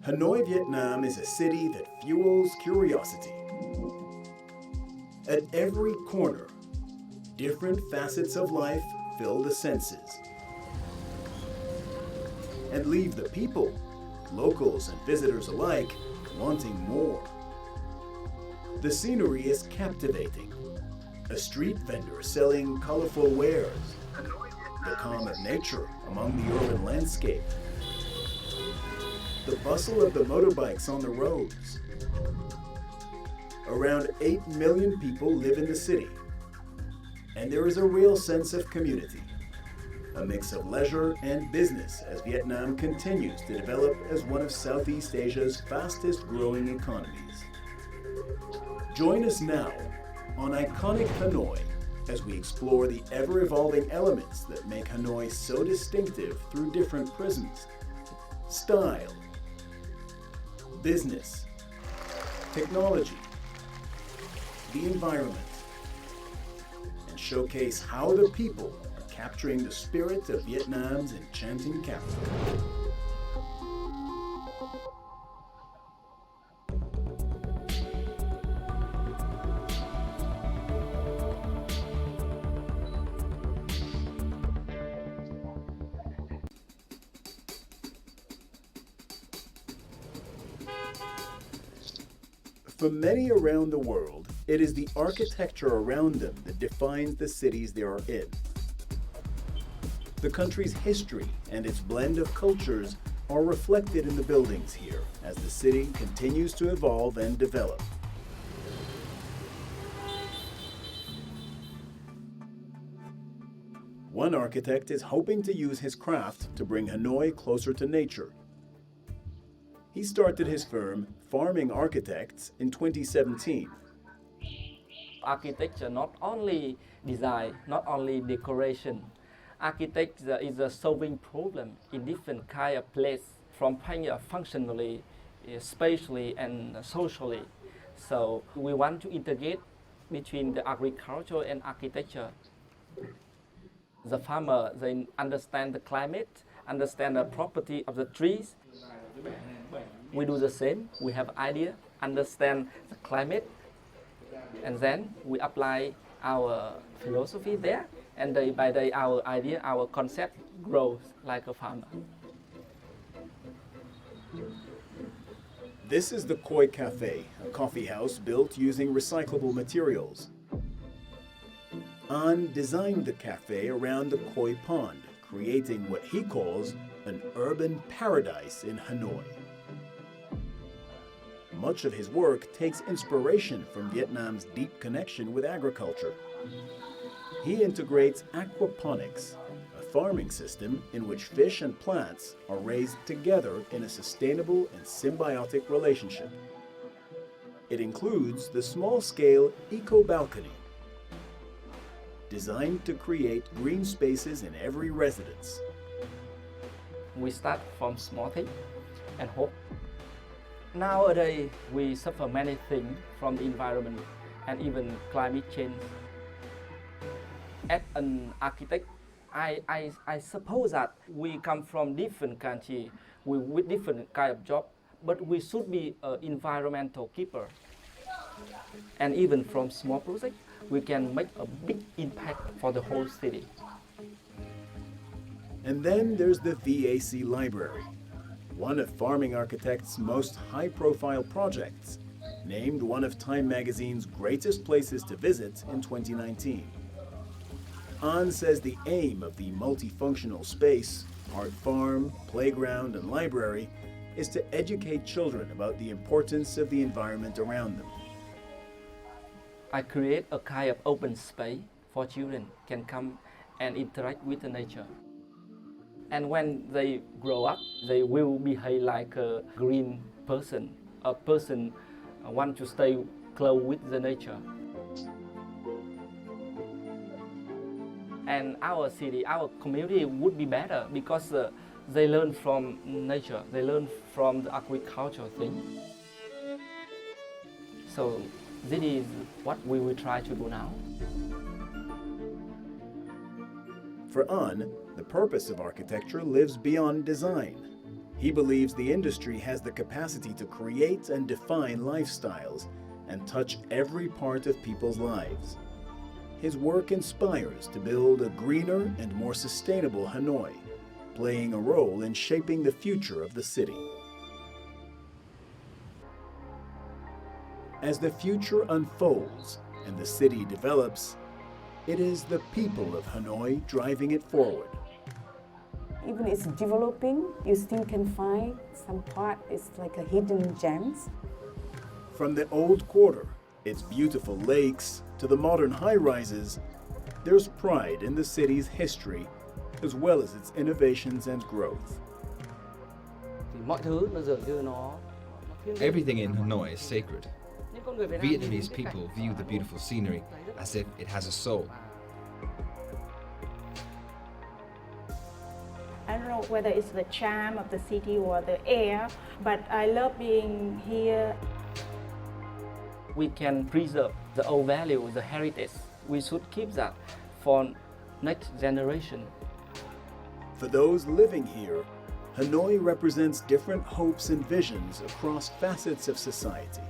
Hanoi, Vietnam is a city that fuels curiosity. At every corner, different facets of life fill the senses and leave the people, locals and visitors alike, wanting more. The scenery is captivating. A street vendor selling colorful wares, the calm of nature among the urban landscape, the bustle of the motorbikes on the roads. Around 8 million people live in the city, and there is a real sense of community, a mix of leisure and business as Vietnam continues to develop as one of Southeast Asia's fastest growing economies. Join us now on Iconic Hanoi as we explore the ever-evolving elements that make Hanoi so distinctive through different prisms: style, business, technology, the environment, and showcase how the people are capturing the spirit of Vietnam's enchanting capital. For many around the world, it is the architecture around them that defines the cities they are in. The country's history and its blend of cultures are reflected in the buildings here as the city continues to evolve and develop. One architect is hoping to use his craft to bring Hanoi closer to nature. He started his firm, Farming Architects, in 2017. Architecture not only design, not only decoration. Architecture is a solving problem in different kind of place, from functionally, spatially, and socially. So we want to integrate between the agriculture and architecture. The farmer, they understand the climate, understand the property of the trees. We do the same. We have idea, understand the climate, and then we apply our philosophy there. And day by day, our idea, our concept grows like a farmer. This is the Koi Cafe, a coffee house built using recyclable materials. An designed the cafe around the Koi Pond, creating what he calls an urban paradise in Hanoi. Much of his work takes inspiration from Vietnam's deep connection with agriculture. He integrates aquaponics, a farming system in which fish and plants are raised together in a sustainable and symbiotic relationship. It includes the small-scale eco-balcony, designed to create green spaces in every residence. We start from small things and hope. Nowadays, we suffer many things from the environment and even climate change. As an architect, I suppose that we come from different countries with different kind of job, but we should be an environmental keeper. And even from small projects, we can make a big impact for the whole city. And then there's the VAC Library, one of Farming Architects' most high-profile projects, named one of Time magazine's greatest places to visit in 2019. An says the aim of the multifunctional space, part farm, playground, and library, is to educate children about the importance of the environment around them. I create a kind of open space for children can come and interact with the nature. And when they grow up, they will behave like a green person, a person want to stay close with the nature. And our city, our community would be better because they learn from nature, they learn from the agriculture thing. So this is what we will try to do now. For An, the purpose of architecture lives beyond design. He believes the industry has the capacity to create and define lifestyles and touch every part of people's lives. His work inspires to build a greener and more sustainable Hanoi, playing a role in shaping the future of the city. As the future unfolds and the city develops, it is the people of Hanoi driving it forward. Even it's developing, you still can find some part is like a hidden gems. From the old quarter, its beautiful lakes, to the modern high-rises, there's pride in the city's history as well as its innovations and growth. Thì mọi thứ nó dường như nó thiêng liêng. Everything in Hanoi is sacred. Những con người Việt Nam nhìn Vietnamese những cái people cảnh view the beautiful scenery as if it has a soul. I don't know whether it's the charm of the city or the air, but I love being here. We can preserve the old value, the heritage. We should keep that for next generation. For those living here, Hanoi represents different hopes and visions across facets of society.